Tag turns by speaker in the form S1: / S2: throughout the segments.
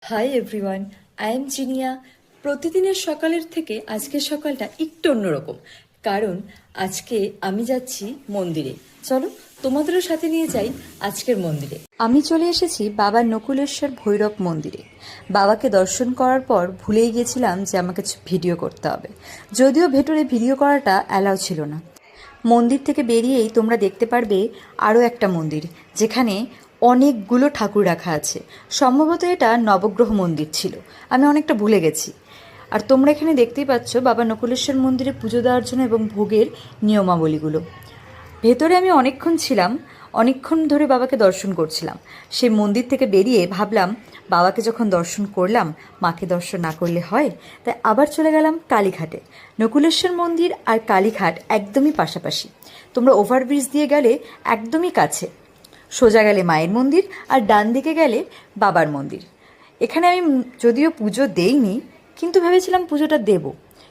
S1: High everyone, I am Jinia. প্রতিদিনের সকালের থেকে আজকের সকালটা একটু অন্যরকম, কারণ আজকে আমি যাচ্ছি মন্দিরে। চলো তোমাদেরও সাথে নিয়ে যাই আজকের মন্দিরে। আমি চলে এসেছি বাবা নকুলেশ্বর ভৈরব মন্দিরে। বাবাকে দর্শন করার পর ভুলেই গিয়েছিলাম যে আমাকে ভিডিও করতে হবে, যদিও ভেতরে ভিডিও করাটা অ্যালাউ ছিল না। মন্দির থেকে বেরিয়েই তোমরা দেখতে পারবে আরও একটা মন্দির, যেখানে অনেকগুলো ঠাকুর রাখা আছে। সম্ভবত এটা নবগ্রহ মন্দির ছিল, আমি অনেকটা ভুলে গেছি। আর তোমরা এখানে দেখতেই পাচ্ছ বাবা নকুলেশ্বর মন্দিরে পুজো দেওয়ার জন্য এবং ভোগের নিয়মাবলীগুলো। ভেতরে আমি অনেকক্ষণ ছিলাম, অনেকক্ষণ ধরে বাবাকে দর্শন করছিলাম। সেই মন্দির থেকে বেরিয়ে ভাবলাম বাবাকে যখন দর্শন করলাম, মাকে দর্শন না করলে হয়, তাই আবার চলে গেলাম কালীঘাটে। নকুলেশ্বর মন্দির আর কালীঘাট একদমই পাশাপাশি, তোমরা ওভারব্রিজ দিয়ে গেলে একদমই কাছে। সোজা গেলে মায়ের মন্দির আর ডান দিকে গেলে বাবার মন্দির। এখানে আমি যদিও পুজো দেইনি, কিন্তু ভেবেছিলাম পুজোটা দেব,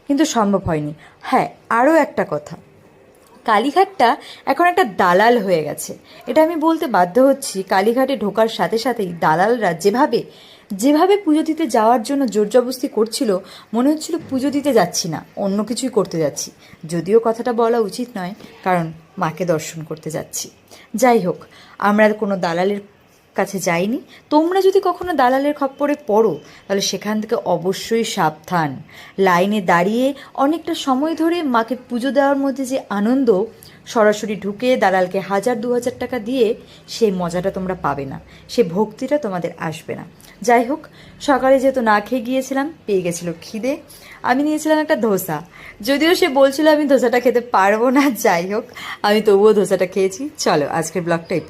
S1: কিন্তু সম্ভব হয়নি। হ্যাঁ, আরও একটা কথা, কালীঘাটটা এখন একটা দালাল হয়ে গেছে। এটা আমি বলতে বাধ্য হচ্ছি। কালীঘাটে ঢোকার সাথে সাথেই দালালরা যেভাবে পুজো দিতে যাওয়ার জন্য জোরজবস্তি করছিল, মনে হচ্ছিল পুজো দিতে যাচ্ছি না, অন্য কিছুই করতে যাচ্ছি। যদিও কথাটা বলা উচিত নয়, কারণ মাকে দর্শন করতে যাচ্ছি। যাই হোক, আমরা কোনো দালালের কাছে যাইনি। তোমরা যদি কখনো দালালের খপ্পরে পড়ো, তাহলে সেখান থেকে অবশ্যই সাবধান। লাইনে দাঁড়িয়ে অনেকটা সময় ধরে মাকে পুজো দেওয়ার মধ্যে যে আনন্দ, সরাসরি ঢুকে দালালকে 1000-2000 টাকা দিয়ে সেই মজাটা তোমরা পাবে না, সে ভক্তিটা তোমাদের আসবে না। যাই হোক, সকালে যেহেতু না খেয়ে গিয়েছিলাম, পেয়ে গেছিলো খিদে। আমি নিয়েছিলাম একটা ধোসা, যদিও সে বলছিল আমি ধোসাটা খেতে পারবো না। যাই হোক, আমি তবুও ধোসাটা খেয়েছি। চলো আজকের ব্লগটা এই